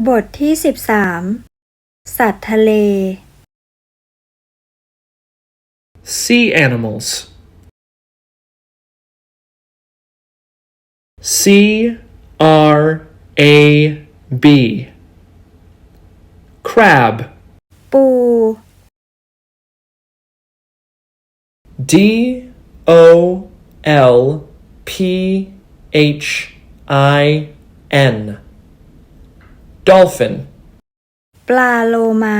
บทที่13สัตว์ทะเล Sea animals. C-R-A-B. Crab. ปู D-O-L-P-H-I-N. Dolphin. ปลาโลมา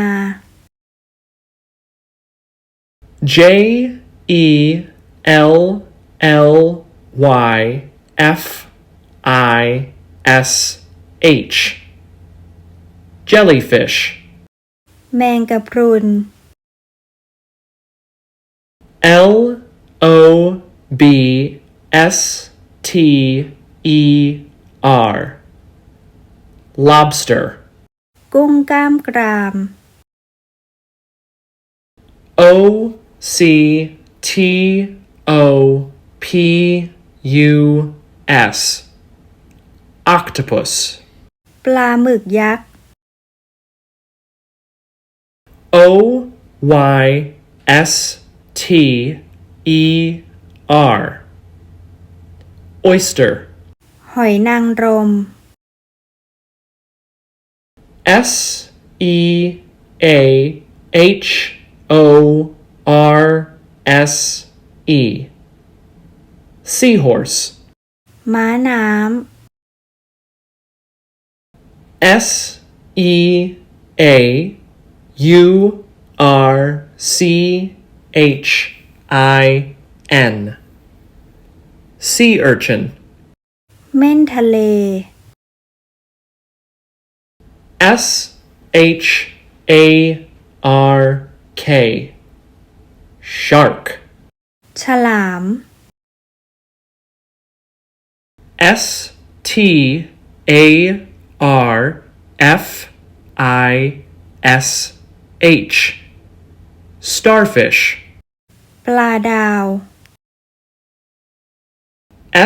J-E-L-L-Y-F-I-S-H. Jellyfish. แมงกะพรุน L-O-B-S-T-E-R. Lobster. กุ้งกล้ามกราม O-C-T-O-P-U-S. Octopus. ปลาหมึกยักษ์ O-Y-S-T-E-R. Oyster. หอยนางรม S-E-A-H-O-R-S-E. Seahorse. ม้าน้ำ S-E-A-U-R-C-H-I-N. Sea urchin. เม่นทะเล S-H-A-R-K. Shark. ฉลาม S-T-A-R-F-I-S-H. Starfish. ปลาดาว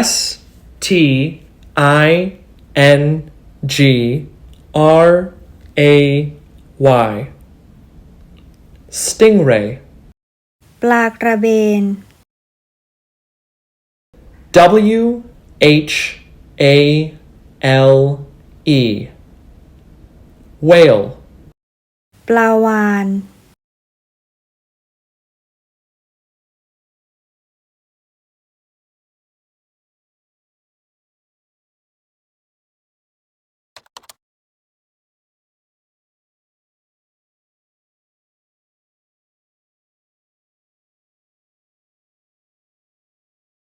S-T-I-N-G-R-A-Y. Stingray. ปลากระเบน W-H-A-L-E. Whale. ปลาวาฬ